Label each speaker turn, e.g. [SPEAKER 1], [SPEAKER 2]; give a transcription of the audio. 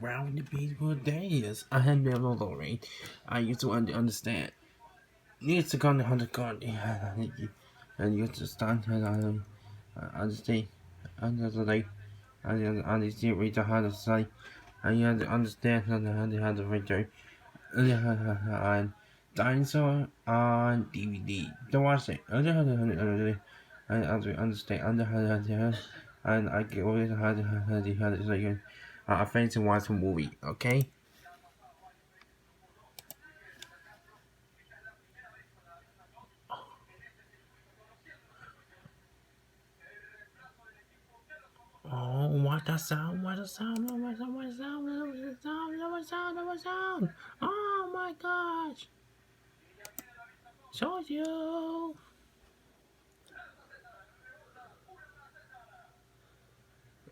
[SPEAKER 1] around the beautiful days. I had never worried. I used to understand. It's to come to Hunter God. And you just stand and I understand. I understand. I understand what you had to say. I understand how to read. And Dinosaur on DVD. Don't watch it. I understand. And I get always how to say I fancy watch a movie. Okay. Oh, what a sound! What a sound! What a sound! What a sound! What a sound! What a sound! What a sound! Oh my gosh! Show you.